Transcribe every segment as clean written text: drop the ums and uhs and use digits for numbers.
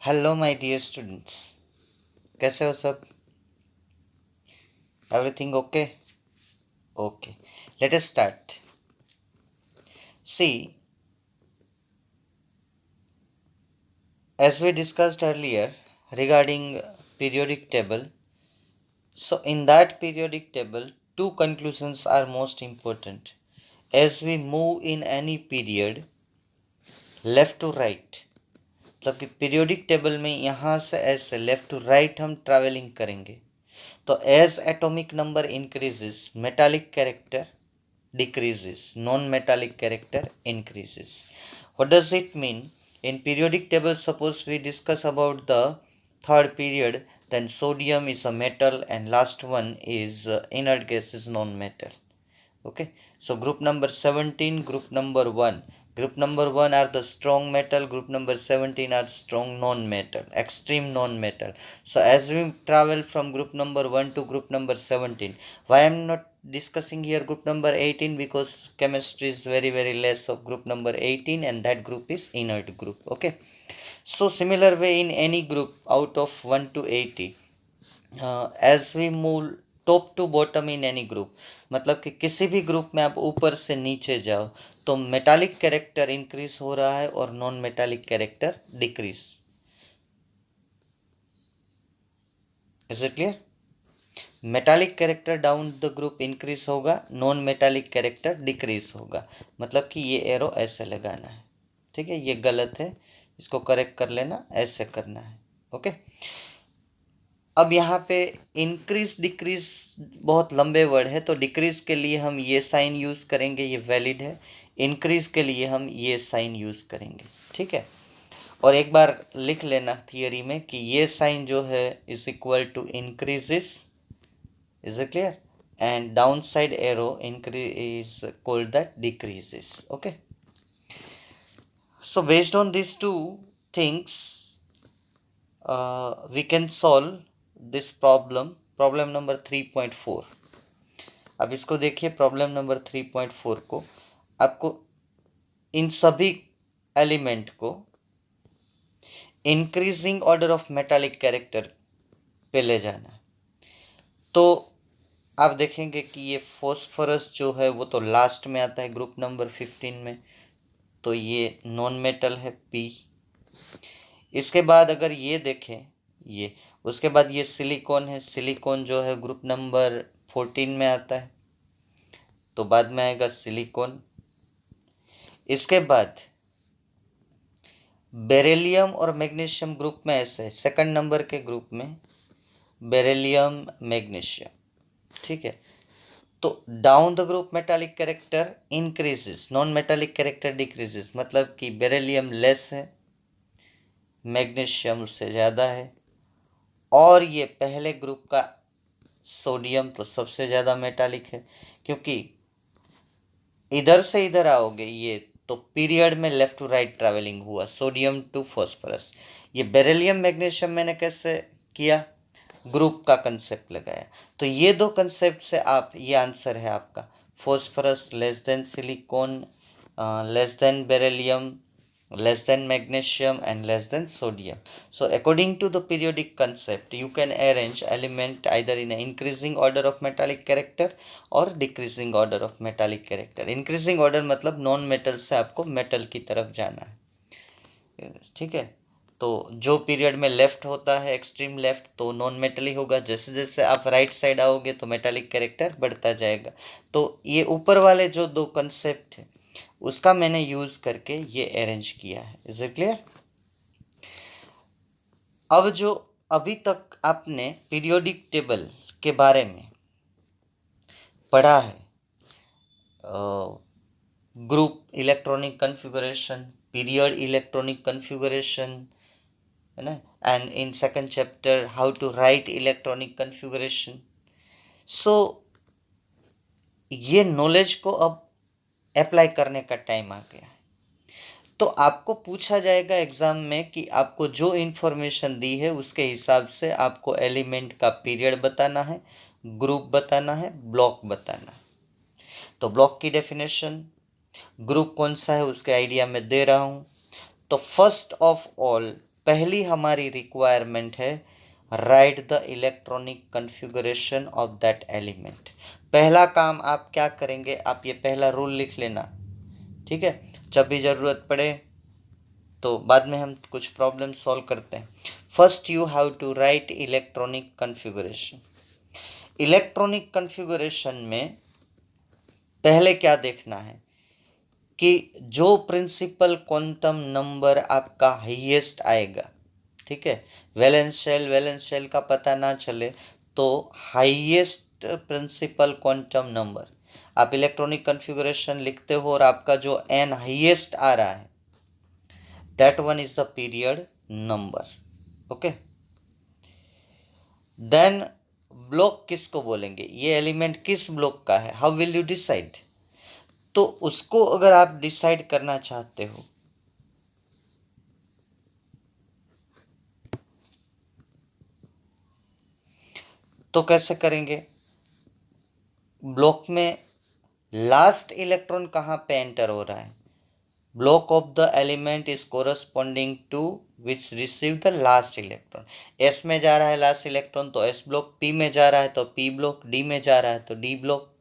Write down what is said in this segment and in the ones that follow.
Hello my dear students, कैसे हो सब? Everything okay? Okay, let us start. See, as we discussed earlier regarding periodic table, so in that periodic table two conclusions are most important. As we move in any period left to right, मतलब कि periodic table में यहाँ से ऐसे left to right हम travelling करेंगे, तो as atomic number increases metallic character decreases, non-metallic character increases. What does it mean? In periodic table, suppose we discuss about the third period, then sodium is a metal and last one is inert gas is non-metal. Okay, so group number 17, group number 1. Group number 1 are the strong metal, group number 17 are strong non-metal, extreme non-metal. So as we travel from group number 1 to group number 17, why I am not discussing here group number 18? Because chemistry is very less of group number 18 and that group is inert group. Okay, so similar way in any group out of 1 to 80, as we move top to bottom in any group, मतलब कि किसी भी group में आप ऊपर से नीचे जाओ तो मेटालिक कैरेक्टर इंक्रीज हो रहा है और non metallic character decrease. Is it clear? Metallic character down the group increase होगा, नॉन मेटालिक कैरेक्टर डिक्रीज होगा. मतलब कि ये एरो ऐसे लगाना है. ठीक है, ये गलत है, इसको करेक्ट कर लेना, ऐसे करना है. ओके, अब यहाँ पे इंक्रीज डिक्रीज बहुत लंबे वर्ड है, तो डिक्रीज के लिए हम ये साइन यूज करेंगे, ये वैलिड है. इंक्रीज के लिए हम ये साइन यूज करेंगे. ठीक है, और एक बार लिख लेना थियरी में कि ये साइन जो है is equal to increases. Is it clear? And down side arrow increase is called that decreases. Okay, so based on these two things, we can solve this problem number 3.4. अब इसको देखिए, problem number 3.4 को आपको इन सभी element को increasing order of metallic character पे ले जाना है. तो आप देखेंगे कि ये फॉस्फोरस जो है वो तो लास्ट में आता है ग्रुप नंबर 15 में, तो ये नॉन मेटल है P. इसके बाद अगर ये देखें, ये उसके बाद ये सिलिकॉन है. सिलिकॉन जो है ग्रुप नंबर 14 में आता है, तो बाद में आएगा सिलिकॉन. इसके बाद बेरिलियम और मैग्नीशियम ग्रुप में ऐसे है, सेकंड नंबर के ग्रुप में बेरिलियम मैग्नीशियम. ठीक है, तो down the group metallic character increases, non metallic character decreases. मतलब कि बेरिलियम लेस है, मैग्नीशियम से ज़्यादा है, और ये पहले ग्रुप का सोडियम तो सबसे ज़्यादा मेटालिक है, क्योंकि इधर से इधर आओगे ये तो पीरियड में लेफ्ट टू राइट ट्रैवलिंग हुआ, सोडियम टू फॉस्फोरस. ये बेरिलियम मैग्नीशियम मैंने कैसे किया? ग्रुप का कंसेप्ट लगाया. तो ये दो कंसेप्ट से आप, ये आंसर है आपका, phosphorus less than silicon, less than beryllium, less than magnesium and less than sodium. So according to the periodic concept, you can arrange element either in an increasing order of metallic character or decreasing order of metallic character. increasing order मतलब non metal से आपको metal की तरफ जाना है. ठीक है, तो जो पीरियड में लेफ्ट होता है, एक्सट्रीम लेफ्ट, तो नॉन मेटल ही होगा. जैसे जैसे आप राइट साइड आओगे तो मेटालिक कैरेक्टर बढ़ता जाएगा. तो ये ऊपर वाले जो दो कंसेप्ट है उसका मैंने यूज करके ये अरेंज किया है. Is it clear? अब जो अभी तक आपने पीरियोडिक टेबल के बारे में पढ़ा है, group electronic configuration, period electronic configuration, है ना, and in second chapter how to write electronic configuration. So ये नॉलेज को अब अप्लाई करने का टाइम आ गया है. तो आपको पूछा जाएगा एग्जाम में कि आपको जो इन्फॉर्मेशन दी है उसके हिसाब से आपको एलिमेंट का पीरियड बताना है, ग्रुप बताना है, ब्लॉक बताना है. तो ब्लॉक की डेफिनेशन, ग्रुप कौन सा है उसके आइडिया में दे रहा हूं. तो फर्स्ट ऑफ ऑल पहली हमारी रिक्वायरमेंट है right the electronic configuration of that element. पहला काम आप क्या करेंगे, आप ये पहला रूल लिख लेना, ठीक है। जब भी ज़रूरत पड़े तो बाद में हम कुछ प्रॉब्लम सॉल्व करते हैं। First you have to write electronic configuration. Electronic configuration में पहले क्या देखना है कि जो प्रिंसिपल क्वांटम नंबर आपका हाईएस्ट आएगा, ठीक है, वैलेंस शेल का पता ना चले तो हाईएस्ट प्रिंसिपल क्वांटम नंबर आप इलेक्ट्रॉनिक कॉन्फ़िगरेशन लिखते हो और आपका जो एन हाईएस्ट आ रहा है that one is the period number. Okay, then block किसको बोलेंगे, ये एलिमेंट किस ब्लॉक का है, हाउ विल यू डिसाइड। तो उसको अगर आप डिसाइड करना चाहते हो तो कैसे करेंगे, ब्लॉक में लास्ट इलेक्ट्रॉन कहाँ पे एंटर हो रहा है, block of the element is corresponding to which receive the last electron. S में जा रहा है लास्ट इलेक्ट्रॉन तो एस ब्लॉक, पी में जा रहा है तो पी ब्लॉक, डी में जा रहा है तो डी ब्लॉक,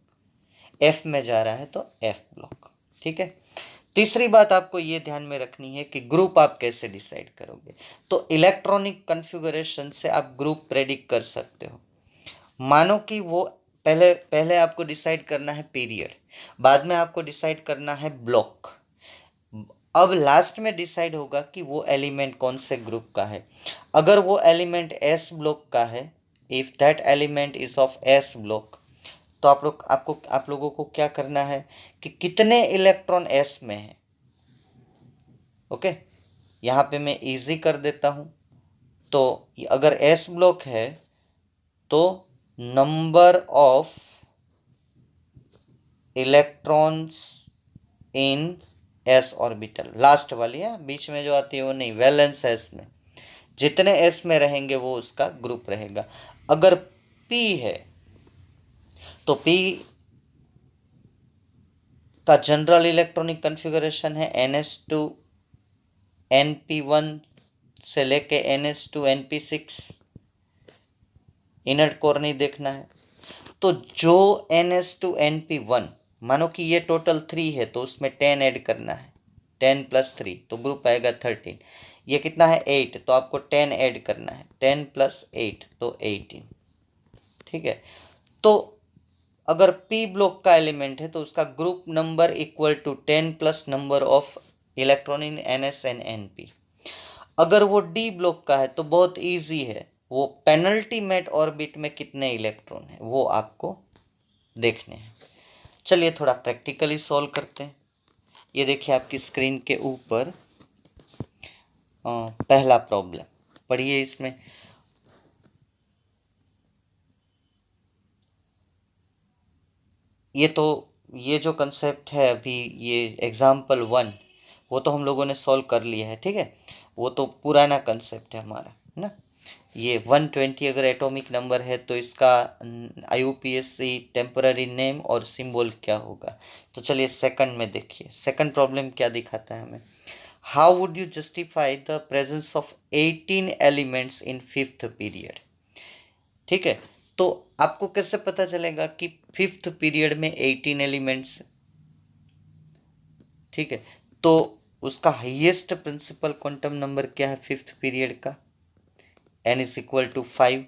एफ में जा रहा है तो एफ ब्लॉक, ठीक है। तीसरी बात आपको ये ध्यान में रखनी है कि ग्रुप आप कैसे डिसाइड करोगे। तो इलेक्ट्रॉनिक कॉन्फ़िगरेशन से आप ग्रुप प्रेडिक्ट कर सकते हो। मानो कि वो पहले पहले आपको डिसाइड करना है पीरियड, बाद में आपको डिसाइड करना है ब्लॉक, अब लास्ट में डिसाइड होगा कि वो एलिमेंट कौन से ग्रुप का है। अगर वो एलिमेंट एस ब्लॉक का है, if that element is of S block, तो आप लोगों को क्या करना है कि कितने इलेक्ट्रॉन एस में है। ओके, यहाँ पे मैं इजी कर देता हूँ। तो अगर एस ब्लॉक है तो number of electrons in S orbital, last वाली है, बीच में जो आती है वो नहीं, वैलेंस एस में जितने एस में रहेंगे वो उसका ग्रुप रहेगा। अगर पी है तो पी का जनरल इलेक्ट्रॉनिक कॉन्फ़िगरेशन है NS2 NP1 से लेके NS2 NP6, इनर कोर नहीं देखना है। तो जो NS2 NP1, मानो कि ये टोटल 3 है तो उसमें 10 ऐड करना है, 10 + 3 तो ग्रुप आएगा 13। ये कितना है 8 तो आपको 10 ऐड करना है, 10 + 8 तो 18, ठीक है। तो अगर P ब्लॉक का एलिमेंट है तो उसका group number equal to 10 plus number of electron in NS and NP। अगर वो D ब्लॉक का है तो बहुत इजी है, वो पेनल्टीमेट ऑर्बिट में कितने इलेक्ट्रॉन है वो आपको देखने हैं। चलिए थोड़ा प्रैक्टिकली सॉल्व करते हैं। ये देखिए आपकी स्क्रीन के ऊपर पहला प्रॉब्लम पढ़िए। इसमें ये जो कंसेप्ट है अभी, ये एग्जाम्पल 1 वो तो हम लोगों ने सॉल्व कर लिया है, ठीक है, वो तो पुराना कंसेप्ट है हमारा, है ना। ये 120 अगर एटॉमिक नंबर है तो इसका IUPAC टेम्पररी नेम और सिंबल क्या होगा। तो चलिए सेकंड में देखिए, सेकंड प्रॉब्लम क्या दिखाता है हमें, how would you justify the presence of 18 elements in fifth period. ठीक है, तो आपको कैसे पता चलेगा कि फिफ्थ पीरियड में 18 एलिमेंट्स, ठीक है। तो उसका हाईएस्ट प्रिंसिपल क्वांटम नंबर क्या है फिफ्थ पीरियड का, n is equal to 5,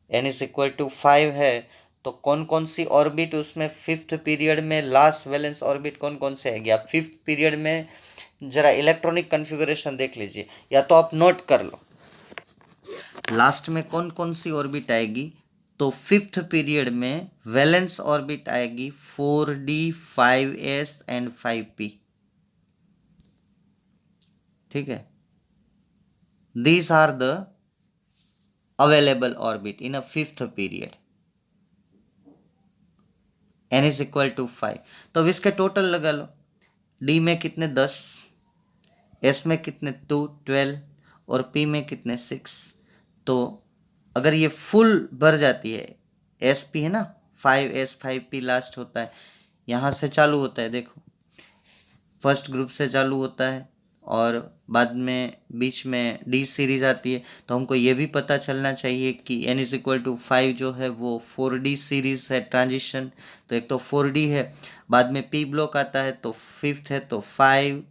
n is equal to 5 है तो कौन कौन सी ऑर्बिट उसमें फिफ्थ पीरियड में, लास्ट वैलेंस ऑर्बिट कौन कौन से आएगी। आप फिफ्थ पीरियड में जरा इलेक्ट्रॉनिक कॉन्फ़िगरेशन देख लीजिए या तो आप नोट कर लो लास्ट में कौन कौन सी ऑर्बिट आएगी। तो फिफ्थ पीरियड में वैलेंस ऑर्बिट आएगी 4d 5s एंड 5p, ठीक है। These are the available orbit in a fifth period, n is equal to 5। तो अब इसके टोटल लगा लो, d में कितने 10, s में कितने 2 12 और p में कितने 6। तो अगर ये फुल भर जाती है, एस पी है ना, 5s 5p लास्ट होता है, यहाँ से चालू होता है, देखो फर्स्ट ग्रुप से चालू होता है और बाद में बीच में डी सीरीज आती है, तो हमको ये भी पता चलना चाहिए कि n इज इक्वल टू 5 जो है वो 4D सीरीज है ट्रांजिशन, तो एक तो 4D है, बाद में p ब्लॉक आता है तो फिफ्थ है, तो 5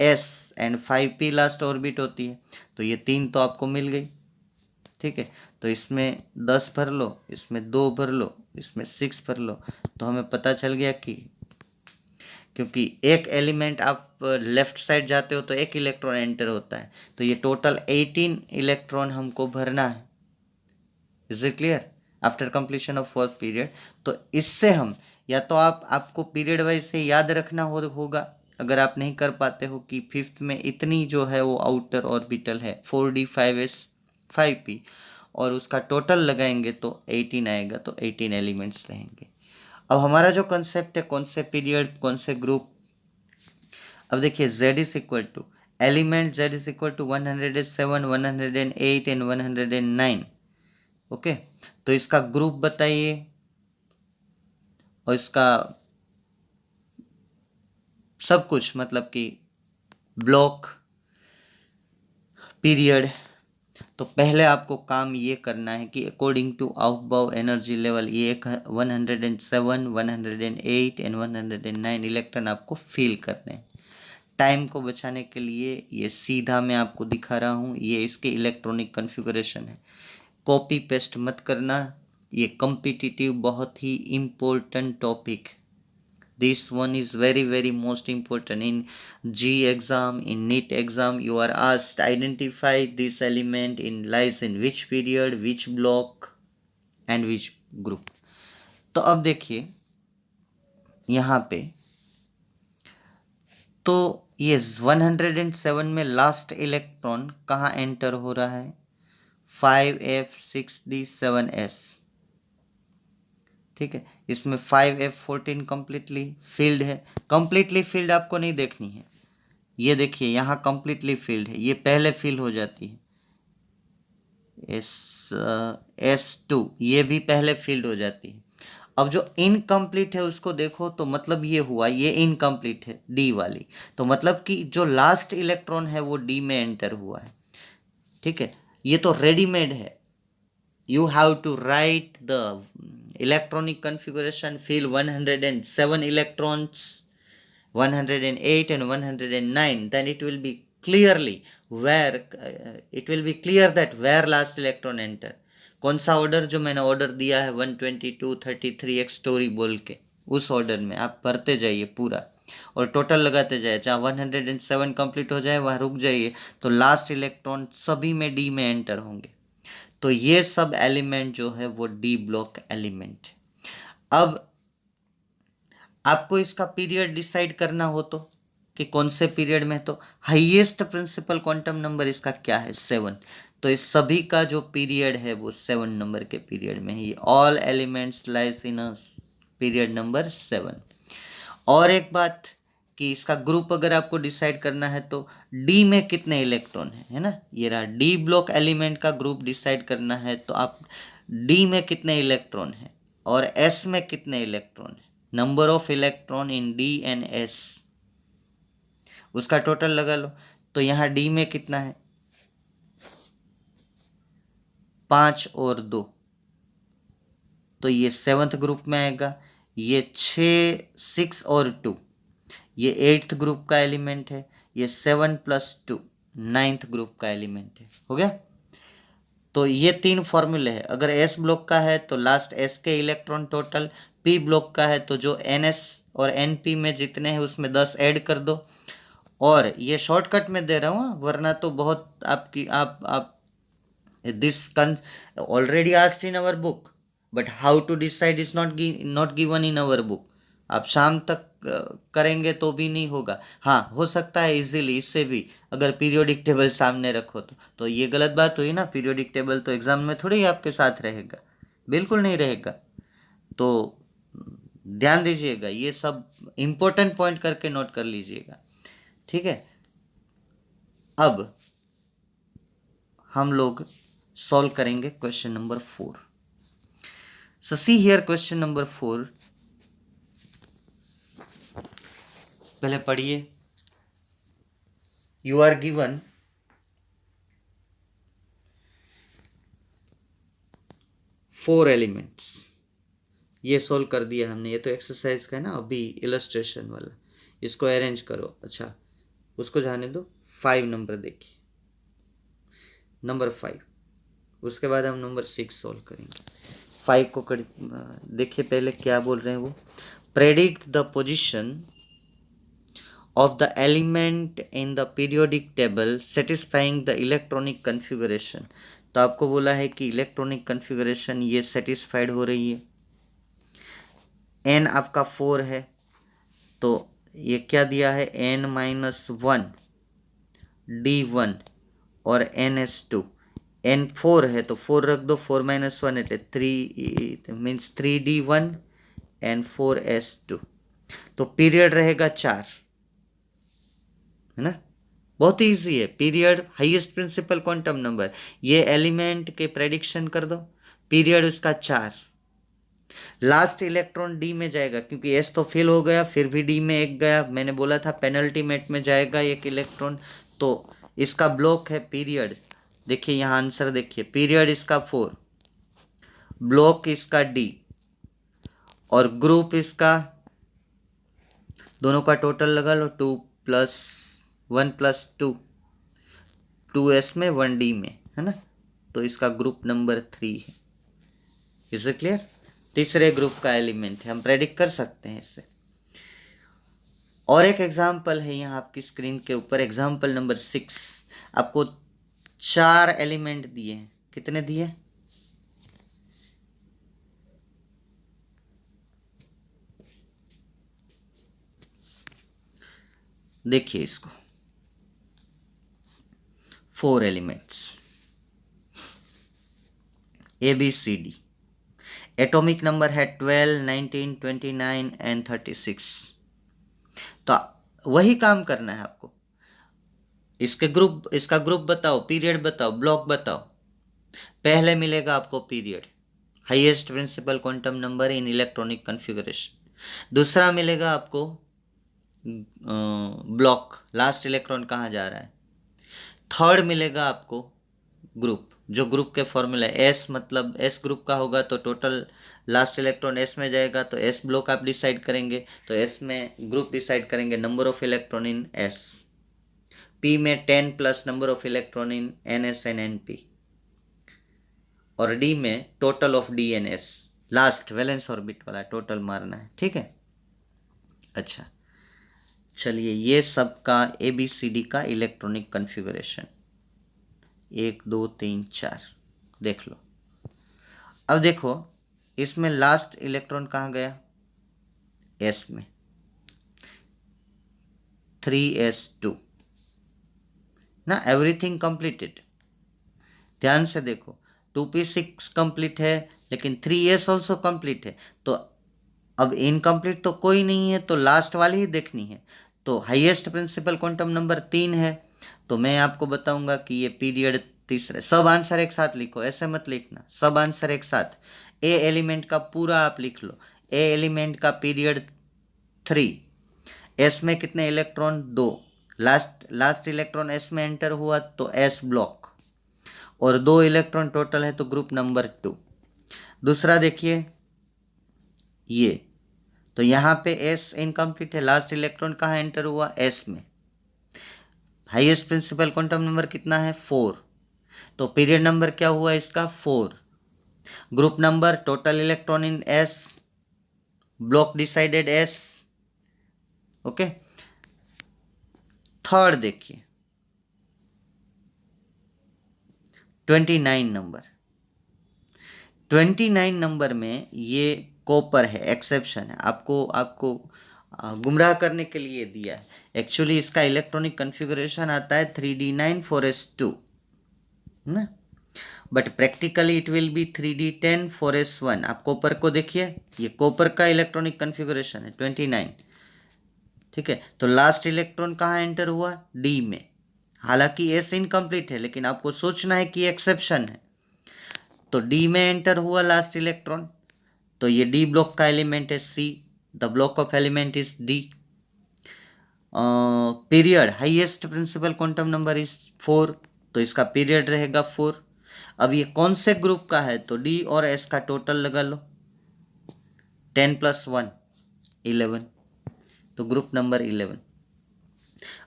s and 5p last orbit होती है, तो ये 3 तो आपको मिल गई। ठीक है, तो इसमें 10 भर लो, इसमें 2 भर लो, इसमें 6 भर लो, तो हमें पता चल गया कि क्योंकि एक एलिमेंट आप लेफ्ट साइड जाते हो तो एक इलेक्ट्रॉन एंटर होता है, तो ये टोटल 18 इलेक्ट्रॉन हमको भरना है। Is it clear? After completion of fourth period, तो इससे हम या तो आपको पीरियड वाइज से याद रखना होगा, अगर आप नहीं कर पाते हो कि फिफ्थ में इतनी जो है वो आउटर ऑर्बिटल है 4D 5s 5p, और उसका टोटल लगाएंगे तो 18 आएगा, तो 18 एलिमेंट्स रहेंगे। अब हमारा जो कंसेप्ट है कौन से पीरियड कौन से ग्रुप, अब देखिए z is equal to element z is equal to 107 108 and 109। Okay, तो इसका ग्रुप बताइए और इसका सब कुछ, मतलब कि ब्लॉक पीरियड। तो पहले आपको काम ये करना है कि अकॉर्डिंग टू आउटबाउ एनर्जी लेवल ये 107 108 एंड 109 इलेक्ट्रॉन आपको फील करने हैं। टाइम को बचाने के लिए ये सीधा मैं आपको दिखा रहा हूँ, ये इसके इलेक्ट्रॉनिक कॉन्फ़िगरेशन है, कॉपी पेस्ट मत करना, ये कॉम्पिटिटिव बहुत ही important topic. This one is very most important in G exam, in NEET exam. You are asked identify this element in lies in which period, which block and which group. तो अब देखिए यहाँ पे, तो ये 107 में लास्ट इलेक्ट्रॉन कहाँ enter हो रहा है? 5f 6d 7s। ठीक है, इसमें 5f14 कंप्लीटली फिल्ड है। कंप्लीटली फिल्ड आपको नहीं देखनी है, ये देखिए यहाँ कंप्लीटली फिल्ड है, ये पहले फिल हो जाती है। S2 ये भी पहले फिल्ड हो जाती है। अब जो इनकम्प्लीट है उसको देखो, तो मतलब ये हुआ ये इनकम्प्लीट है डी वाली, तो मतलब कि जो लास्ट इलेक्ट्रॉन है वो डी में एंटर हुआ है। ठीक है, ये तो रेडीमेड है, you have to write the electronic configuration, fill 107 electrons, 108 and 109, then it will be clearly where it will be clear that where last electron enter, कौन सा ऑर्डर जो मैंने ऑर्डर दिया है 122 33 एक स्टोरी बोल के, उस ऑर्डर में आप भरते जाइए पूरा और टोटल लगाते जाइए, जहाँ 107 कंप्लीट हो जाए वहाँ रुक जाइए, तो लास्ट इलेक्ट्रॉन सभी में डी में एंटर होंगे। तो ये सब एलिमेंट जो है वो डी ब्लॉक एलिमेंट। अब आपको इसका पीरियड डिसाइड करना हो तो कि कौन से पीरियड में, तो हाईएस्ट प्रिंसिपल क्वांटम नंबर इसका क्या है? 7। तो इस सभी का जो पीरियड है वो 7 नंबर के पीरियड में ही, all elements lies in a period number 7। और एक बात कि इसका ग्रुप अगर आपको डिसाइड करना है तो डी में कितने इलेक्ट्रॉन है ना, ये रहा डी ब्लॉक एलिमेंट का ग्रुप डिसाइड करना है, तो आप डी में कितने इलेक्ट्रॉन है और एस में कितने इलेक्ट्रॉन है, number of electron in D and S, उसका टोटल लगा लो। तो यहाँ डी में कितना है? 5 और 2, तो ये 7th ग्रुप में आएगा। ये 6 और 2, ये 8th ग्रुप का एलिमेंट है। ये 7 + 2 9th ग्रुप का एलिमेंट है। हो गया? तो ये 3 फॉर्मूले हैं। अगर एस ब्लॉक का है तो लास्ट एस के इलेक्ट्रॉन टोटल, पी ब्लॉक का है तो जो एन एस और एन पी में जितने हैं उसमें 10 ऐड कर दो। और ये शॉर्टकट में दे रहा हूँ, वरना तो बहुत आपकी आप this already asked in our book, but how to decide is not given in our book. आप शाम तक करेंगे तो भी नहीं होगा। हाँ, हो सकता है इजीली इससे भी, अगर पीरियोडिक टेबल सामने रखो तो ये गलत बात हुई ना, पीरियोडिक टेबल तो एग्जाम में थोड़ी ही आपके साथ रहेगा, बिल्कुल नहीं रहेगा। तो ध्यान दीजिएगा, ये सब इंपॉर्टेंट पॉइंट करके नोट कर लीजिएगा। ठीक है, अब हम लोग सॉल्व करेंगे question number 4। So see here question number 4, पहले पढ़िए। you are given 4 elements. ये सोल्व कर दिया हमने, ये तो एक्सरसाइज का है ना अभी इलस्ट्रेशन वाला, इसको अरेंज करो। अच्छा उसको जाने दो। 5 नंबर देखिए, नंबर 5, उसके बाद हम नंबर 6 सोल्व करेंगे। 5 को देखिए पहले क्या बोल रहे हैं वो, predict the position of the element in the periodic table satisfying the electronic configuration। तो आपको बोला है कि इलेक्ट्रॉनिक कन्फिगरेशन ये सेटिस्फाइड हो रही है। n आपका 4 है, तो ये क्या दिया है, n-1 d1 और ns2। n 4 है तो 4 रख दो, 4-1 એટલે 3 मीन्स 3d1 एंड 4s2। तो पीरियड रहेगा 4, है ना, बहुत इजी है। Period highest principal quantum number, ये एलिमेंट के प्रेडिक्शन कर दो, पीरियड उसका 4, लास्ट इलेक्ट्रॉन डी में जाएगा क्योंकि एस तो फेल हो गया, फिर भी डी में एक गया, मैंने बोला था पेनल्टीमेट में जाएगा एक इलेक्ट्रॉन, तो इसका ब्लॉक है पीरियड। देखिए यहाँ आंसर देखिए, पीरियड इसका 4, ब्लॉक इसका डी, और ग्रुप इसका, दोनों का टोटल लगा लो 2 + 1 + 2, 2s में 1d में, है ना, तो इसका ग्रुप नंबर 3 है। Is it clear? तीसरे ग्रुप का एलिमेंट है, हम प्रेडिक्ट कर सकते हैं इससे। और एक एग्जाम्पल है यहाँ आपकी स्क्रीन के ऊपर, एग्जाम्पल नंबर 6। आपको 4 एलिमेंट दिए हैं, कितने दिए, देखिए इसको, 4 एलिमेंट्स ABCD, एटॉमिक नंबर है 12, 19, 29 एंड 36। तो वही काम करना है आपको, इसका ग्रुप बताओ, पीरियड बताओ, ब्लॉक बताओ। पहले मिलेगा आपको period, highest principal quantum number in electronic configuration. दूसरा मिलेगा आपको ब्लॉक, लास्ट इलेक्ट्रॉन कहाँ जा रहा है। थर्ड मिलेगा आपको ग्रुप, जो ग्रुप के फॉर्मूला एस, मतलब एस ग्रुप का होगा तो टोटल लास्ट इलेक्ट्रॉन एस में जाएगा, तो एस ब्लॉक आप डिसाइड करेंगे, तो एस में ग्रुप डिसाइड करेंगे number of electron in S, P में 10 plus number of electron in N S and N P, और डी में total of D N S, last valence orbit वाला total मारना है, ठीक है। अच्छा चलिए, ये सब का ABCD का इलेक्ट्रॉनिक कन्फिगरेशन 1 2 3 4 देख लो। अब देखो इसमें लास्ट इलेक्ट्रॉन कहाँ गया, एस में, 3s2 ना, एवरीथिंग कंप्लीटेड। ध्यान से देखो 2p6 कंप्लीट है, लेकिन 3s ऑल्सो कंप्लीट है, तो अब इनकम्प्लीट तो कोई नहीं है, तो लास्ट वाली ही देखनी है। तो हाईएस्ट प्रिंसिपल क्वांटम नंबर 3 है, तो मैं आपको बताऊंगा कि ये पीरियड तीसरे। सब आंसर एक साथ लिखो, ऐसे मत लिखना, सब आंसर एक साथ। ए एलिमेंट का पूरा आप लिख लो, ए एलिमेंट का पीरियड 3, एस में कितने इलेक्ट्रॉन, 2, लास्ट इलेक्ट्रॉन एस में एंटर हुआ तो एस ब्लॉक, और 2 इलेक्ट्रॉन टोटल है तो ग्रुप नंबर 2। दूसरा देखिए ये, तो यहाँ पे एस इनकम्प्लीट है, लास्ट इलेक्ट्रॉन कहाँ एंटर हुआ, एस में, हाईएस्ट प्रिंसिपल क्वांटम नंबर कितना है, 4, तो पीरियड नंबर क्या हुआ इसका, 4, group number, total electron in S, block decided S, okay. Third देखिए 29 नंबर, 29 नंबर में ये कॉपर है, एक्सेप्शन है, आपको आपको गुमराह करने के लिए दिया है। एक्चुअली इसका इलेक्ट्रॉनिक कन्फिगरेशन आता है 3d9 4s2 ना, but practically it will be 3d10 4s1। आप कॉपर को देखिए, ये कॉपर का इलेक्ट्रॉनिक कन्फिगरेशन है 29, ठीक है। तो लास्ट इलेक्ट्रॉन कहाँ एंटर हुआ, डी में, हालांकि एस इनकम्प्लीट है, लेकिन आपको सोचना है कि एक्सेप्शन है, तो डी में एंटर हुआ लास्ट इलेक्ट्रॉन, तो ये डी ब्लॉक का एलिमेंट है C, the block of element is D, period highest principal quantum number is 4, तो इसका पीरियड रहेगा 4। अब ये कौन से ग्रुप का है, तो डी और एस का टोटल लगा लो, 10 + 1 11, तो ग्रुप नंबर 11।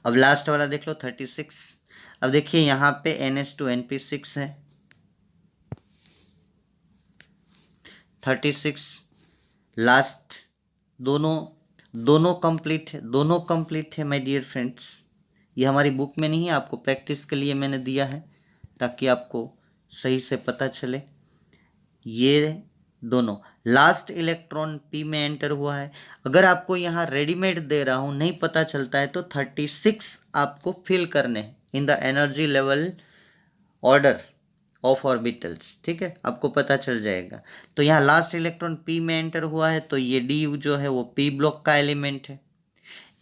अब लास्ट वाला देख लो 36। अब देखिए यहाँ पे NH2 NP6 है, 36 लास्ट, दोनों दोनों कंप्लीट है, दोनों कंप्लीट है माय डियर फ्रेंड्स। ये हमारी बुक में नहीं है, आपको प्रैक्टिस के लिए मैंने दिया है ताकि आपको सही से पता चले। ये दोनों लास्ट इलेक्ट्रॉन पी में एंटर हुआ है। अगर आपको यहाँ रेडीमेड दे रहा हूँ नहीं पता चलता है तो 36 आपको फिल करने हैं in the energy level order of orbitals, ठीक है, आपको पता चल जाएगा। तो यहाँ लास्ट इलेक्ट्रॉन पी में एंटर हुआ है, तो ये डी जो है वो पी ब्लॉक का एलिमेंट है,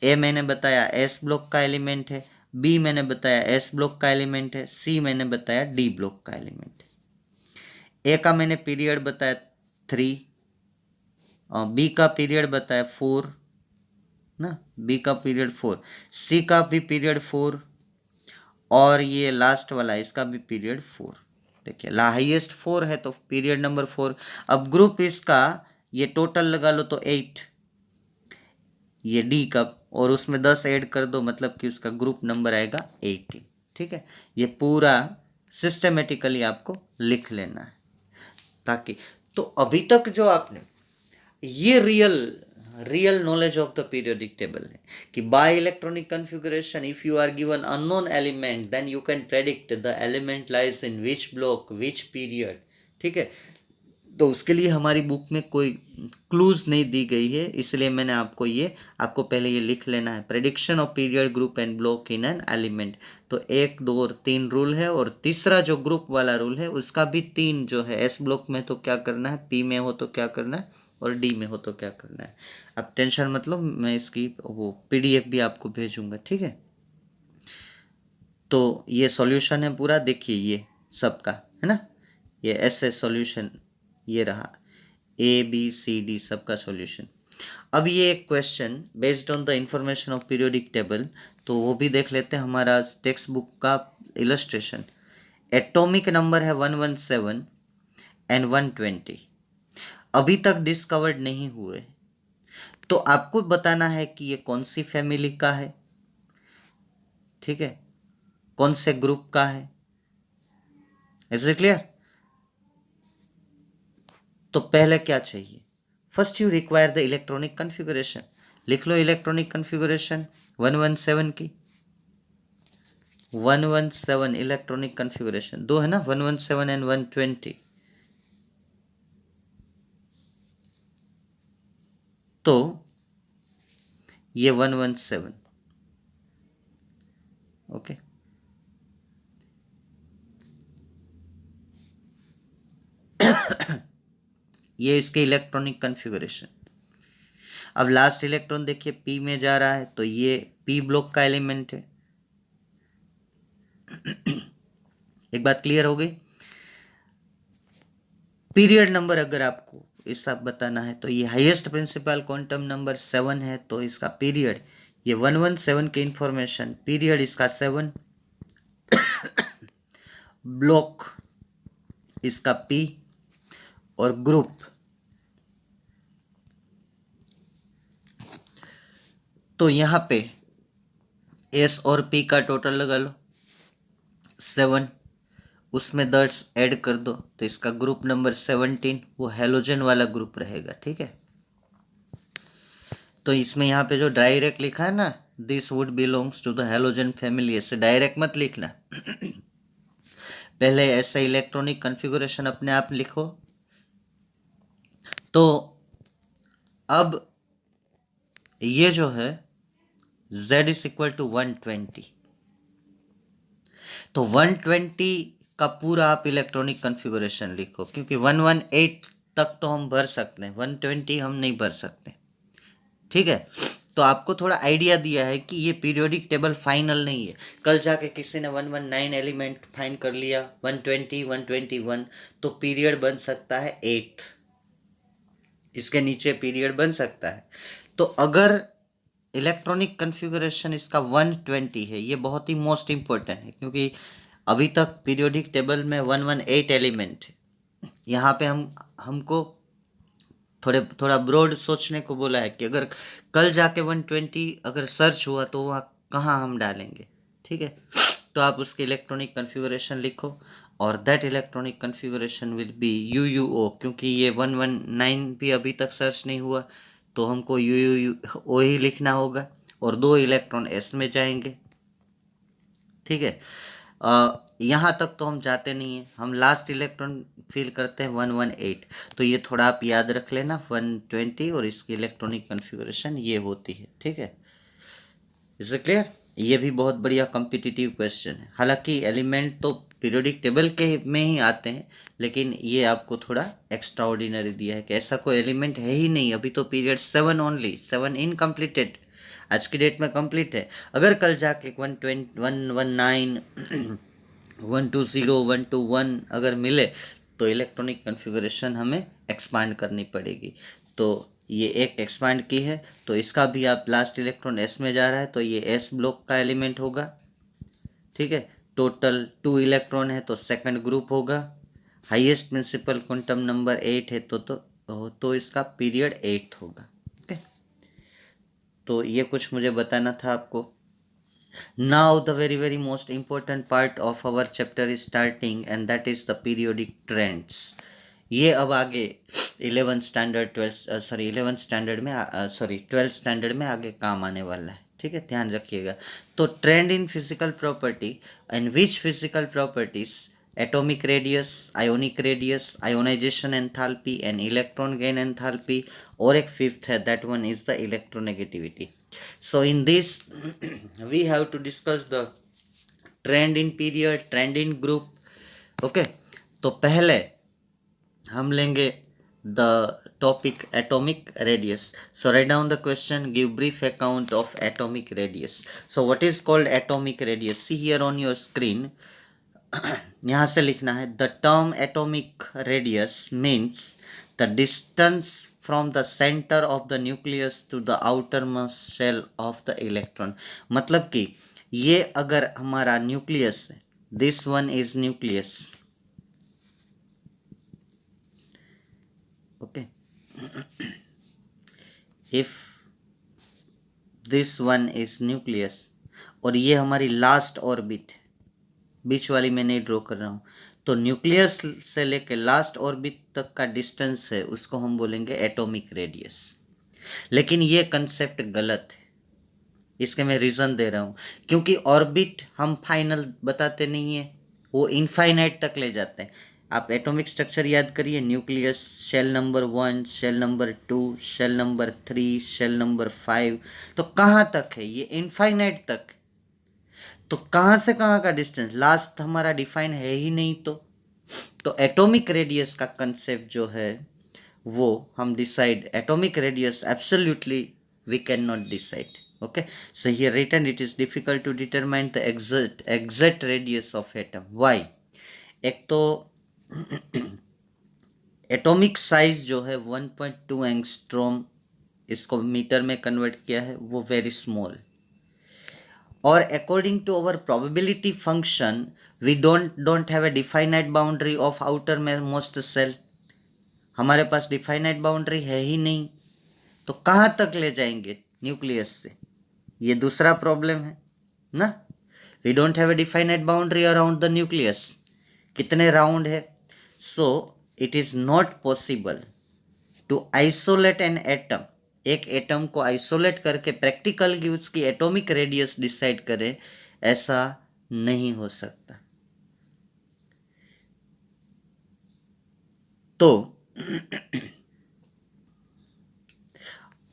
ए मैंने बताया एस ब्लॉक का एलिमेंट है, बी मैंने बताया एस ब्लॉक का एलिमेंट है, सी मैंने बताया डी ब्लॉक का एलिमेंट है। ए का मैंने पीरियड बताया 3, बी का पीरियड बताया 4 ना, बी का पीरियड 4, सी का भी पीरियड 4, और ये लास्ट वाला इसका भी पीरियड 4। देखिए हाईएस्ट 4 है तो पीरियड नंबर 4। अब ग्रुप इसका ये टोटल लगा लो तो 8, ये डी का, और उसमें 10 ऐड कर दो, मतलब कि उसका ग्रुप नंबर आएगा 18। ठीक है, ये पूरा सिस्टमेटिकली आपको लिख लेना है ताकि, तो अभी तक जो आपने ये real knowledge of the periodic table है कि by electronic configuration if you are given unknown element then you can predict the element lies in which block which period. ठीक है, तो उसके लिए हमारी बुक में कोई क्लूज नहीं दी गई है, इसलिए मैंने आपको पहले ये लिख लेना है, prediction of period group and block in an element. तो 1 2 और 3 रूल है, और तीसरा जो ग्रुप वाला रूल है उसका भी 3 जो है, एस ब्लॉक में तो क्या करना है, पी में हो तो क्या करना है, और डी में हो तो क्या करना है। अब टेंशन मतलब, मैं इसकी वो PDF भी आपको भेजूंगा, ठीक है। तो ये सॉल्यूशन है पूरा, देखिए ये सबका है ना, ये ऐसे सॉल्यूशन ये रहा, ABCD सबका सॉल्यूशन। अब ये एक question based on the information of periodic table, तो वो भी देख लेते हैं, हमारा टेक्स्ट बुक का इलस्ट्रेशन। एटॉमिक नंबर है 117 एंड 120, अभी तक डिस्कवर्ड नहीं हुए, तो आपको बताना है कि ये कौन सी फैमिली का है, ठीक है, कौन से ग्रुप का है। Is it clear? तो पहले क्या चाहिए, first you require the electronic configuration. लिख लो इलेक्ट्रॉनिक कॉन्फ़िगरेशन 117 की, 117 इलेक्ट्रॉनिक कॉन्फ़िगरेशन, दो है ना, 117 एंड 120। तो ये 117, ओके। ये इसके इलेक्ट्रॉनिक कॉन्फ़िगरेशन। अब लास्ट इलेक्ट्रॉन देखिए पी में जा रहा है, तो ये पी ब्लॉक का एलिमेंट है। एक बात क्लियर हो गई। पीरियड नंबर अगर आपको इसका बताना है तो ये हाईएस्ट प्रिंसिपल क्वांटम नंबर 7 है, तो इसका पीरियड ये 117 के इंफॉर्मेशन, पीरियड इसका 7, ब्लॉक इसका P, और ग्रुप तो यहाँ पे S और P का टोटल लगा लो 7, उसमें 10 ऐड कर दो, तो इसका ग्रुप नंबर 17 वो हेलोजन वाला ग्रुप रहेगा, ठीक है। तो इसमें यहाँ पे जो डायरेक्ट लिखा है ना, this would belongs to the halogen family, ऐसे डायरेक्ट मत लिखना। पहले ऐसा इलेक्ट्रॉनिक कॉन्फ़िगरेशन अपने आप लिखो। तो अब ये जो है Z इज इक्वल टू 120, तो 120 का पूरा आप इलेक्ट्रॉनिक कॉन्फ़िगरेशन लिखो, क्योंकि 118 तक तो हम भर सकते हैं, 120 हम नहीं भर सकते, ठीक है। तो आपको थोड़ा आइडिया दिया है कि ये पीरियोडिक टेबल फाइनल नहीं है। कल जाके किसी ने 119 एलिमेंट फाइंड कर लिया, 120 121, तो पीरियड बन सकता है 8, इसके नीचे पीरियड बन सकता है। तो अगर इलेक्ट्रॉनिक कन्फिगरेशन इसका 120 है। ये बहुत ही मोस्ट इम्पोर्टेंट है क्योंकि अभी तक पीरियोडिक टेबल में 118 एलिमेंट है। यहाँ पे हमको थोड़ा ब्रॉड सोचने को बोला है कि अगर कल जाके 120 अगर सर्च हुआ तो वहाँ कहाँ हम डालेंगे। ठीक है, तो आप उसके इलेक्ट्रॉनिक कन्फिगरेशन लिखो और that electronic configuration will be UUO, क्योंकि ये 119 भी अभी तक सर्च नहीं हुआ तो हमको UUO ही लिखना होगा और 2 इलेक्ट्रॉन S में जाएंगे। ठीक है, यहाँ तक तो हम जाते नहीं हैं, हम लास्ट इलेक्ट्रॉन फिल करते हैं 118। तो ये थोड़ा आप याद रख लेना 120 और इसकी इलेक्ट्रॉनिक कन्फिगरेशन ये होती है। ठीक है, इज इट क्लियर? ये भी बहुत बढ़िया कॉम्पिटिटिव क्वेश्चन है। हालांकि एलिमेंट तो पीरियोडिक टेबल के में ही आते हैं, लेकिन ये आपको थोड़ा एक्स्ट्रा ऑर्डिनरी दिया है कि ऐसा कोई एलिमेंट है ही नहीं। अभी तो पीरियड 7 ओनली, 7 इनकम्प्लीटेड आज की डेट में कंप्लीट है। अगर कल जाके 120 119 120 121 अगर मिले तो इलेक्ट्रॉनिक कन्फिगरेशन हमें एक्सपांड करनी पड़ेगी। तो ये एक एक्सपांड की है तो इसका भी आप लास्ट इलेक्ट्रॉन S में जा रहा है तो ये S ब्लॉक का एलिमेंट होगा। ठीक है, टोटल 2 इलेक्ट्रॉन है तो सेकंड ग्रुप होगा। हाईएस्ट प्रिंसिपल क्वांटम नंबर 8 है तो इसका पीरियड 8 होगा। ओके, तो ये कुछ मुझे बताना था आपको। Now the very most important part of our chapter is starting and that is the periodic trends. ये अब आगे 11th स्टैंडर्ड 12th स्टैंडर्ड में आगे काम आने वाला है। ठीक है, ध्यान रखिएगा। तो trend in physical property and which physical properties atomic radius, ionic radius, ionization enthalpy and electron gain enthalpy, और एक फिफ्थ है, that one is the electronegativity. So in this we have to discuss the trend in period, trend in group. Okay, तो पहले हम लेंगे the topic atomic radius. So write down the question, give brief account of atomic radius. So what is called atomic radius? See here on your screen. यहाँ से लिखना है the term atomic radius means the distance from the centre of the nucleus to the outer most shell of the electron. मतलब कि ये अगर हमारा nucleus है, this one is nucleus. Okay, if this one is nucleus और ये हमारी last orbit है, बीच वाली मैं नहीं ड्रॉ कर रहा हूँ, तो न्यूक्लियस से लेकर लास्ट ऑर्बिट तक का डिस्टेंस है उसको हम बोलेंगे एटॉमिक रेडियस। लेकिन ये कंसेप्ट गलत है, इसके मैं रीज़न दे रहा हूँ। क्योंकि ऑर्बिट हम फाइनल बताते नहीं है, वो इनफाइनाइट तक ले जाते हैं। आप एटॉमिक स्ट्रक्चर याद करिए, nucleus, shell number 1, shell number 2, shell number 3, shell number 5, तो कहाँ तक है? ये इनफाइनाइट तक। तो कहाँ से कहाँ का डिस्टेंस, लास्ट हमारा डिफाइन है ही नहीं। तो एटॉमिक रेडियस का कंसेप्ट जो है वो हम decide, atomic radius absolutely we can not decide. Okay, so here written it is difficult to determine the exact radius of atom. Why? एक तो एटॉमिक साइज जो है 1.2 एंगस्ट्रॉम, इसको मीटर में कन्वर्ट किया है, वो वेरी स्मॉल। और according to our probability function we don't have a definite boundary of outer most shell. हमारे पास डिफाइनाइट बाउंड्री है ही नहीं, तो कहाँ तक ले जाएंगे न्यूक्लियस से? ये दूसरा प्रॉब्लम है ना। We don't have a definite boundary around the nucleus. कितने राउंड है? So it is not possible to isolate an atom. एक एटम को आइसोलेट करके प्रैक्टिकली उसकी एटॉमिक रेडियस डिसाइड करें, ऐसा नहीं हो सकता। तो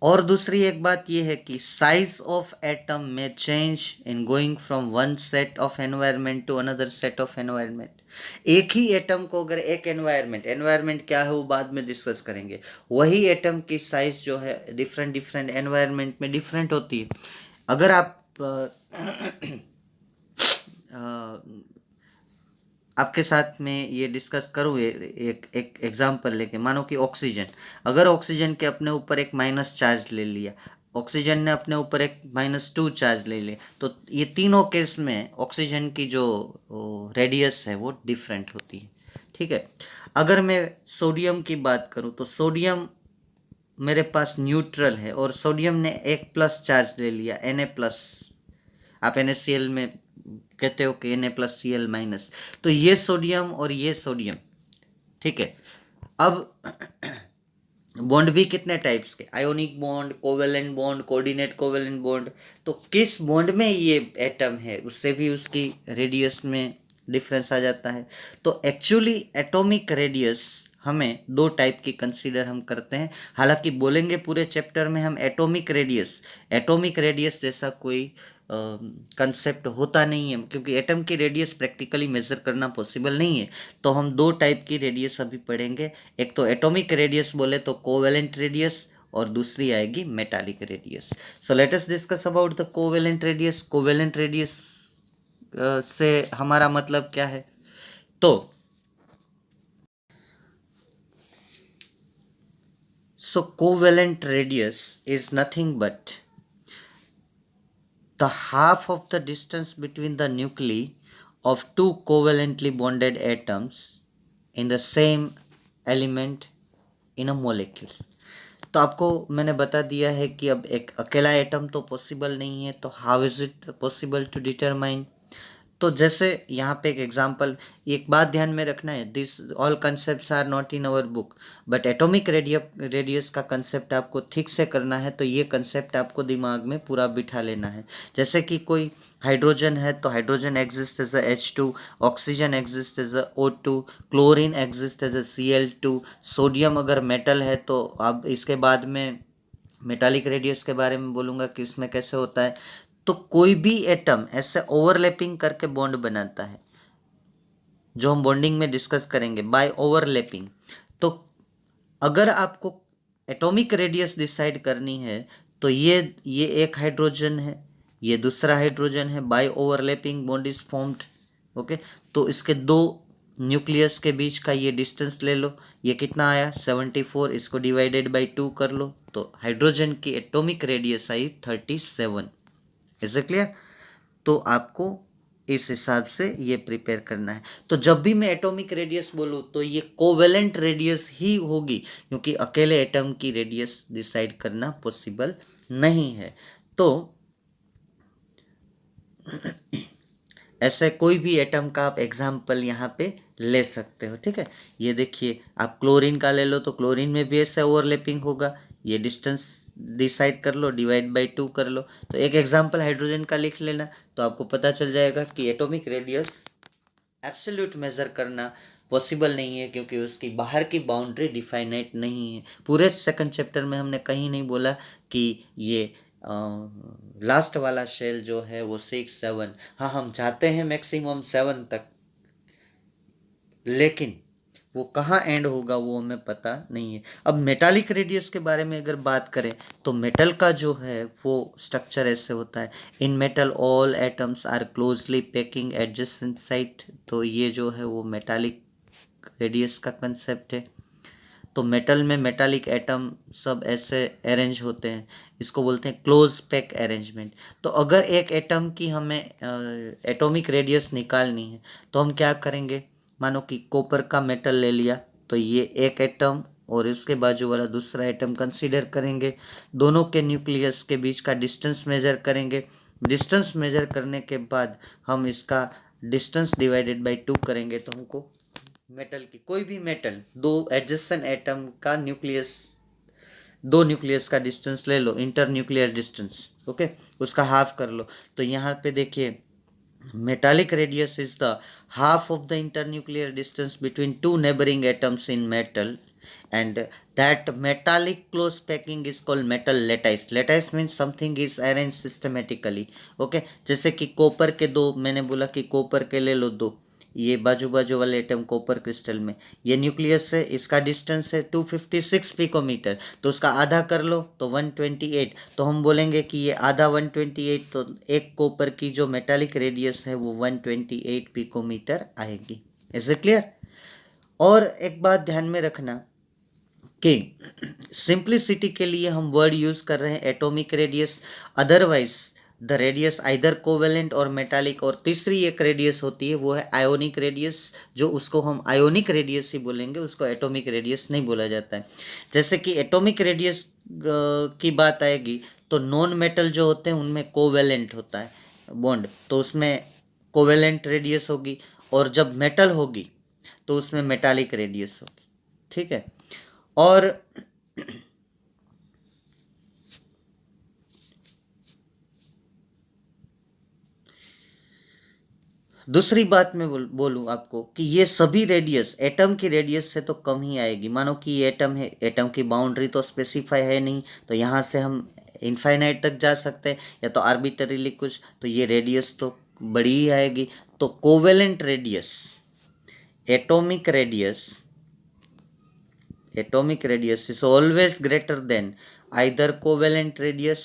और दूसरी एक बात यह है कि साइज ऑफ एटम में change in going from one set of environment to another set of environment. एक ही एटम को अगर एक एनवायरनमेंट क्या है वो बाद में डिस्कस करेंगे, वही एटम की साइज जो है डिफरेंट एनवायरनमेंट में डिफरेंट होती है। अगर आप आपके साथ में ये डिस्कस करूँ एक एग्जांपल लेके, मानो कि ऑक्सीजन, अगर ऑक्सीजन के अपने ऊपर एक माइनस चार्ज ले लिया, ऑक्सीजन ने अपने ऊपर एक -2 चार्ज ले लिया, तो ये तीनों केस में ऑक्सीजन की जो रेडियस है वो डिफरेंट होती है। ठीक है, अगर मैं सोडियम की बात करूं तो सोडियम मेरे पास न्यूट्रल है और सोडियम ने एक प्लस चार्ज ले लिया, Na+। आप NaCl में कहते हो कि Na+Cl-। तो ये सोडियम और ये सोडियम, ठीक है। अब बॉन्ड भी कितने टाइप्स के, ionic bond, covalent bond, coordinate covalent bond. तो किस बॉन्ड में ये एटम है उससे भी उसकी रेडियस में डिफरेंस आ जाता है। तो एक्चुअली एटॉमिक रेडियस हमें दो टाइप की कंसीडर हम करते हैं। हालांकि बोलेंगे पूरे चैप्टर में हम एटॉमिक रेडियस जैसा कोई कंसेप्ट होता नहीं है, क्योंकि एटम की रेडियस प्रैक्टिकली मेजर करना पॉसिबल नहीं है। तो हम दो टाइप की रेडियस अभी पढ़ेंगे। एक तो एटॉमिक रेडियस बोले तो कोवेलेंट रेडियस, और दूसरी आएगी metallic radius. So let us discuss about the covalent radius. Covalent radius से हमारा मतलब क्या है? तो covalent radius is nothing but the half of the distance between the nuclei of two covalently bonded atoms in the same element in a molecule। तो आपको मैंने बता दिया है कि अब एक अकेला एटम तो पॉसिबल नहीं है, तो how is it possible to determine. तो जैसे यहाँ पे एक एग्जांपल, एक बात ध्यान में रखना है, this all concepts are not in our book, but atomic radius का कंसेप्ट आपको ठीक से करना है, तो ये कंसेप्ट आपको दिमाग में पूरा बिठा लेना है। जैसे कि कोई हाइड्रोजन है तो hydrogen exist as a H2, oxygen exist as a O2, chlorine exist as a Cl2, sodium अगर मेटल है तो अब इसके बाद में मेटालिक रेडियस के बारे में बोलूँगा कि इसमें कैसे होता है। तो कोई भी एटम ऐसे ओवरलैपिंग करके बॉन्ड बनाता है, जो हम बॉन्डिंग में डिस्कस करेंगे बाय ओवरलैपिंग। तो अगर आपको एटॉमिक रेडियस डिसाइड करनी है तो ये एक हाइड्रोजन है, ये दूसरा हाइड्रोजन है, by overlapping bond is formed. Okay, तो इसके दो न्यूक्लियस के बीच का ये डिस्टेंस ले लो, ये कितना आया 74, इसको डिवाइडेड बाय 2 कर लो, तो हाइड्रोजन की atomic radius I 37। Is it clear? तो आपको इस हिसाब से ये प्रिपेयर करना है। तो जब भी मैं एटॉमिक रेडियस बोलूँ तो ये कोवेलेंट रेडियस ही होगी, क्योंकि अकेले एटम की रेडियस डिसाइड करना पॉसिबल नहीं है। तो ऐसे कोई भी एटम का आप एग्जाम्पल यहाँ पे ले सकते हो। ठीक है, ये देखिए, आप क्लोरीन का ले लो तो क्लोरीन में भी ऐसे ओवरलैपिंग होगा, ये डिस्टेंस डिसाइड कर लो, डिवाइड बाय 2 कर लो। तो एक एग्जाम्पल हाइड्रोजन का लिख लेना, तो आपको पता चल जाएगा कि एटॉमिक रेडियस एब्सोल्यूट मेजर करना पॉसिबल नहीं है, क्योंकि उसकी बाहर की बाउंड्री डिफाइनाइट नहीं है। पूरे सेकंड चैप्टर में हमने कहीं नहीं बोला कि ये लास्ट वाला शेल जो है वो 6-7, हाँ हम चाहते हैं मैक्सिमम 7 तक, लेकिन वो कहाँ एंड होगा वो हमें पता नहीं है। अब मेटालिक रेडियस के बारे में अगर बात करें तो मेटल का जो है वो स्ट्रक्चर ऐसे होता है, in metal all atoms are closely packing adjacent side. तो ये जो है वो मेटालिक रेडियस का कंसेप्ट है। तो मेटल में मेटालिक एटम सब ऐसे अरेंज होते हैं, इसको बोलते हैं क्लोज पैक अरेंजमेंट। तो अगर एक एटम की हमें एटॉमिक रेडियस निकालनी है तो हम क्या करेंगे, मानो कि कॉपर का मेटल ले लिया, तो ये एक एटम और इसके बाजू वाला दूसरा एटम कंसीडर करेंगे, दोनों के न्यूक्लियस के बीच का डिस्टेंस मेजर करेंगे। डिस्टेंस मेजर करने के बाद हम इसका डिस्टेंस डिवाइडेड बाय 2 करेंगे, तो हमको मेटल की, कोई भी मेटल, दो एडजेसेंट एटम का न्यूक्लियस, दो न्यूक्लियस का डिस्टेंस ले लो, इंटर न्यूक्लियर डिस्टेंस, ओके, उसका हाफ कर लो। तो यहाँ पे देखिए, metallic radius is the half of the internuclear distance between two neighboring atoms in metal, and that metallic close packing is called metal lattice. Lattice means something is arranged systematically. Okay, जैसे कि copper के दो, मैंने बोला कि copper के ले लो दो, ये बाजू बाजू वाले एटम कॉपर क्रिस्टल में, ये न्यूक्लियस है, इसका डिस्टेंस है 256 पिकोमीटर, तो उसका आधा कर लो तो 128। तो हम बोलेंगे कि ये आधा 128, तो एक कॉपर की जो मेटालिक रेडियस है वो 128 पिकोमीटर आएगी। Is it clear? और एक बात ध्यान में रखना कि सिंप्लिसिटी के लिए हम वर्ड यूज कर रहे हैं atomic radius, otherwise the radius either covalent और मेटालिक, और तीसरी एक रेडियस होती है वो है आयोनिक रेडियस, जो उसको हम आयोनिक रेडियस ही बोलेंगे, उसको एटॉमिक रेडियस नहीं बोला जाता है। जैसे कि एटॉमिक रेडियस की बात आएगी तो नॉन मेटल जो होते हैं उनमें कोवेलेंट होता है बॉन्ड, तो उसमें कोवेलेंट रेडियस होगी, और जब मेटल होगी तो उसमें मेटालिक रेडियस होगी। ठीक है। और दूसरी बात मैं बोलूं आपको कि ये सभी रेडियस एटम की रेडियस से तो कम ही आएगी। मानो कि ये एटम है, एटम की बाउंड्री तो स्पेसिफाई है नहीं, तो यहाँ से हम इनफाइनाइट तक जा सकते हैं या तो आर्बिटरीली कुछ, तो ये रेडियस तो बड़ी ही आएगी। तो covalent radius, atomic radius, atomic radius is always greater than either covalent radius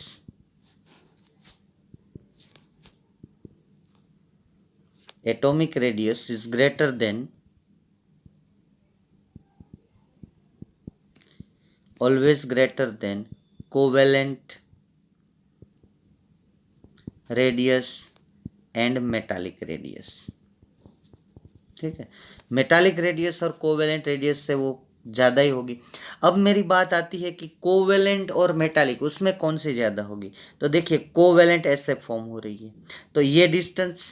atomic radius is greater than always greater than covalent radius and metallic radius। ठीक है, मेटालिक रेडियस और कोवेलेंट रेडियस से वो ज़्यादा ही होगी। अब मेरी बात आती है कि कोवेलेंट और मेटालिक उसमें कौन सी ज़्यादा होगी। तो देखिए कोवेलेंट ऐसे फॉर्म हो रही है तो ये डिस्टेंस,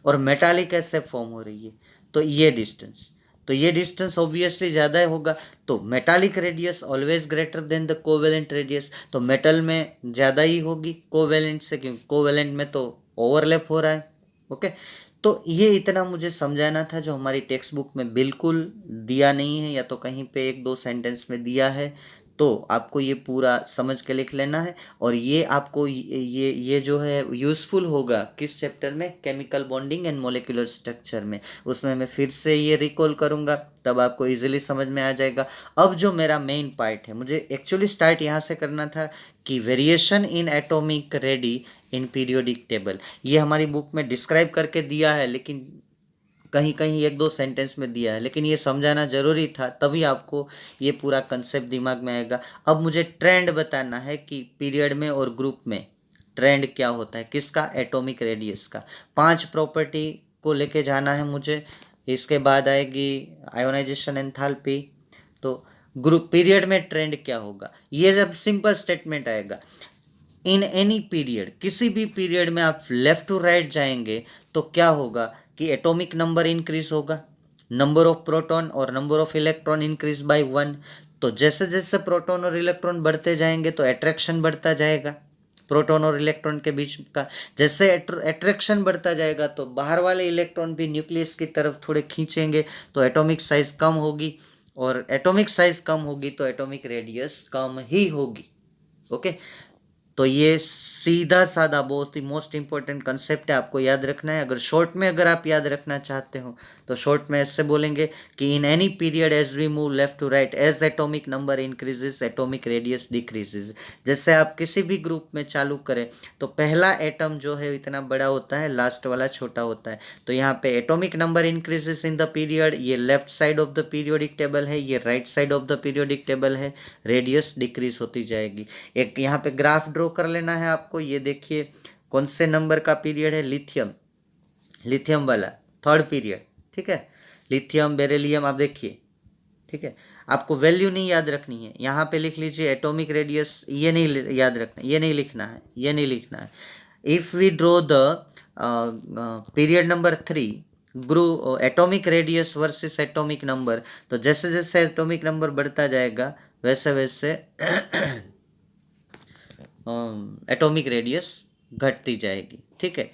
और मेटालिक ऐसे फॉर्म हो रही है तो ये डिस्टेंस, तो ये डिस्टेंस ऑब्वियसली ज़्यादा होगा। तो metallic radius always greater than the covalent radius, तो मेटल में ज़्यादा ही होगी कोवेलेंट से, क्योंकि कोवेलेंट में तो ओवरलैप हो रहा है। ओके, तो ये इतना मुझे समझाना था जो हमारी टेक्स्ट बुक में बिल्कुल दिया नहीं है, या तो कहीं पे एक दो सेंटेंस में दिया है, तो आपको ये पूरा समझ के लिख लेना है। और ये आपको ये जो है यूज़फुल होगा किस चैप्टर में, chemical bonding and molecular structure में। उसमें मैं फिर से ये रिकॉल करूँगा, तब आपको इजीली समझ में आ जाएगा। अब जो मेरा मेन पार्ट है, मुझे एक्चुअली स्टार्ट यहाँ से करना था कि variation in atomic ready in periodic table, ये हमारी बुक में डिस्क्राइब करके दिया है, लेकिन कहीं कहीं एक दो सेंटेंस में दिया है, लेकिन ये समझाना ज़रूरी था, तभी आपको ये पूरा कंसेप्ट दिमाग में आएगा। अब मुझे ट्रेंड बताना है कि पीरियड में और ग्रुप में ट्रेंड क्या होता है, किसका, एटॉमिक रेडियस का। 5 प्रॉपर्टी को लेके जाना है मुझे। इसके बाद आएगी आयोनाइजेशन एंथैल्पी। तो ग्रुप पीरियड में ट्रेंड क्या होगा, ये जब सिंपल स्टेटमेंट आएगा, इन एनी पीरियड, किसी भी पीरियड में आप लेफ्ट टू राइट जाएंगे तो क्या होगा कि एटॉमिक नंबर इंक्रीज होगा, नंबर ऑफ प्रोटॉन और number of electron increase by 1। तो जैसे जैसे प्रोटॉन और इलेक्ट्रॉन बढ़ते जाएंगे तो अट्रैक्शन बढ़ता जाएगा प्रोटॉन और इलेक्ट्रॉन के बीच का। जैसे अट्रैक्शन बढ़ता जाएगा तो बाहर वाले इलेक्ट्रॉन भी न्यूक्लियस की तरफ थोड़े खींचेंगे, तो एटॉमिक साइज कम होगी, और एटॉमिक साइज कम होगी तो एटॉमिक रेडियस कम ही होगी। ओके, तो ये सीधा साधा बहुत ही मोस्ट इंपॉर्टेंट कंसेप्ट है, आपको याद रखना है। अगर शॉर्ट में अगर आप याद रखना चाहते हो तो शॉर्ट में ऐसे बोलेंगे कि in any period as we move left to right as atomic number increases atomic radius decreases. जैसे आप किसी भी ग्रुप में चालू करें तो पहला एटम जो है इतना बड़ा होता है, लास्ट वाला छोटा होता है। तो यहाँ पे atomic number increases in the period, ये left side of the periodic table है, ये right side of the periodic table है, रेडियस डिक्रीज होती जाएगी। एक यहाँ पे ग्राफ ड्रॉ कर लेना है आपको। ये देखिए कौन से नंबर का पीरियड है, लिथियम, लिथियम वाला थर्ड पीरियड। ठीक है, लिथियम बेरिलियम आप देखिए। ठीक है, आपको वैल्यू नहीं याद रखनी है, यहाँ पे लिख लीजिए एटॉमिक रेडियस, ये नहीं याद रखना, ये नहीं लिखना है, ये नहीं लिखना है। If we draw the period number 3, atomic radius versus atomic number, तो जैसे जैसे एटॉमिक नंबर बढ़ता जाएगा वैसे वैसे एटॉमिक रेडियस घटती जाएगी। ठीक है,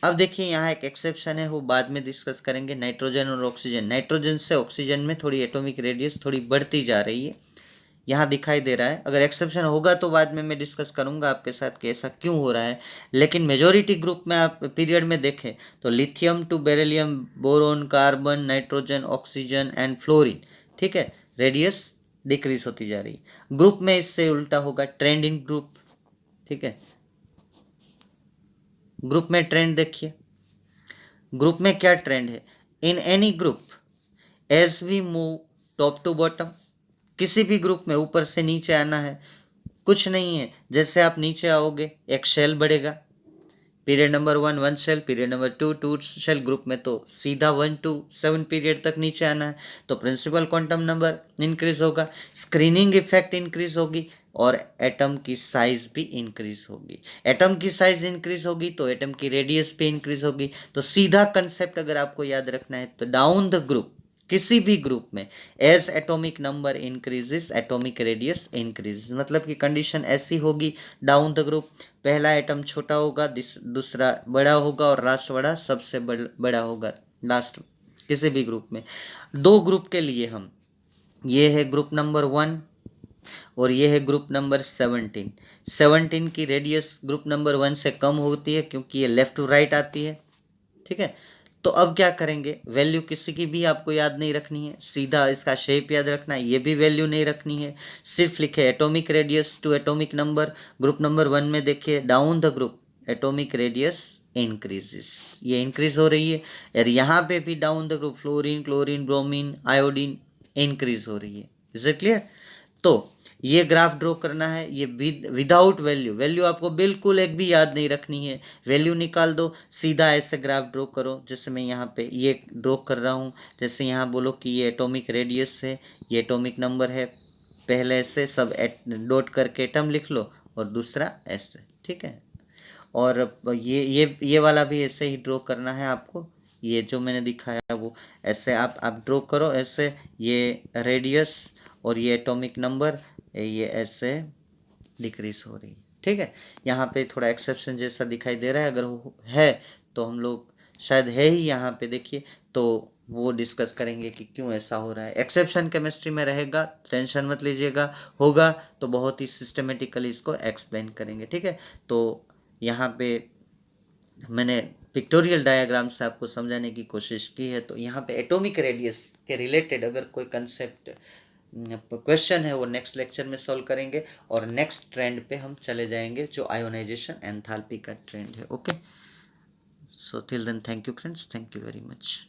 अब देखिए यहाँ एक एक्सेप्शन है, वो बाद में डिस्कस करेंगे, नाइट्रोजन और ऑक्सीजन। नाइट्रोजन से ऑक्सीजन में थोड़ी एटॉमिक रेडियस थोड़ी बढ़ती जा रही है, यहाँ दिखाई दे रहा है। अगर एक्सेप्शन होगा तो बाद में मैं डिस्कस करूंगा आपके साथ कि ऐसा क्यों हो रहा है। लेकिन मेजोरिटी ग्रुप में आप पीरियड में देखें तो lithium to beryllium, boron, carbon, nitrogen, oxygen and fluorine, ठीक है, रेडियस डिक्रीज होती जा रही है। ग्रुप में इससे उल्टा होगा, ट्रेंड इन ग्रुप। ठीक है, ग्रुप में ट्रेंड देखिए, ग्रुप में क्या ट्रेंड है, in any group as we move top to bottom, किसी भी ग्रुप में ऊपर से नीचे आना है, कुछ नहीं है, जैसे आप नीचे आओगे एक शेल बढ़ेगा, period number 1 shell, period number 2 shell, group में तो सीधा 1 to 7 पीरियड तक नीचे आना है, तो प्रिंसिपल क्वांटम नंबर इंक्रीज होगा, स्क्रीनिंग इफेक्ट इंक्रीज होगी और एटम की साइज भी इंक्रीज होगी। एटम की साइज इंक्रीज होगी तो एटम की रेडियस भी इंक्रीज होगी। तो सीधा कंसेप्ट अगर आपको याद रखना है तो डाउन द ग्रुप, किसी भी ग्रुप में as atomic number increases atomic radius increases, मतलब कि कंडीशन ऐसी होगी डाउन द ग्रुप, पहला एटम छोटा होगा, दूसरा बड़ा होगा और लास्ट बड़ा सबसे बड़ा होगा लास्ट, किसी भी ग्रुप में। दो ग्रुप के लिए हम, ये है ग्रुप नंबर 1 और ये है ग्रुप नंबर 17 की रेडियस ग्रुप नंबर 1 से कम होती है क्योंकि ये लेफ्ट टू राइट आती है, ठीक है। तो अब क्या करेंगे, वैल्यू किसी की भी आपको याद नहीं रखनी है, सीधा इसका शेप याद रखना है, ये भी वैल्यू नहीं रखनी है, सिर्फ लिखे atomic radius to atomic number. Group number 1 में देखिए down the group atomic radius increases, ये इंक्रीज हो रही है, और यहाँ पे भी down the group fluorine chlorine bromine iodine increase हो रही है। Is it clear? तो ये ग्राफ ड्रॉ करना है, ये विदाउट वैल्यू, वैल्यू आपको बिल्कुल एक भी याद नहीं रखनी है, वैल्यू निकाल दो, सीधा ऐसे ग्राफ ड्रॉ करो जैसे मैं यहाँ पे ये ड्रॉ कर रहा हूँ। जैसे यहाँ बोलो कि ये एटॉमिक रेडियस है, ये एटॉमिक नंबर है, पहले ऐसे सब डॉट करके एटम लिख लो और दूसरा ऐसे, ठीक है। और ये वाला भी ऐसे ही ड्रॉ करना है आपको, ये जो मैंने दिखाया वो ऐसे आप ड्रॉ करो ऐसे, ये रेडियस और ये एटॉमिक नंबर, ये ऐसे डिक्रीज हो रही है, ठीक है। यहाँ पे थोड़ा एक्सेप्शन जैसा दिखाई दे रहा है, अगर है तो हम लोग शायद है ही यहाँ पे, देखिए तो वो डिस्कस करेंगे कि क्यों ऐसा हो रहा है। एक्सेप्शन केमिस्ट्री में रहेगा, टेंशन मत लीजिएगा, होगा तो बहुत ही सिस्टमेटिकली इसको एक्सप्लेन करेंगे, ठीक है। तो यहाँ पे मैंने पिक्टोरियल डायग्राम से आपको समझाने की कोशिश की है। तो यहाँ पे एटॉमिक रेडियस के रिलेटेड अगर कोई कंसेप्ट क्वेश्चन है वो नेक्स्ट लेक्चर में सॉल्व करेंगे, और नेक्स्ट ट्रेंड पे हम चले जाएंगे जो आयोनाइजेशन एंथैल्पी का ट्रेंड है। Okay, so till then thank you friends, thank you very much.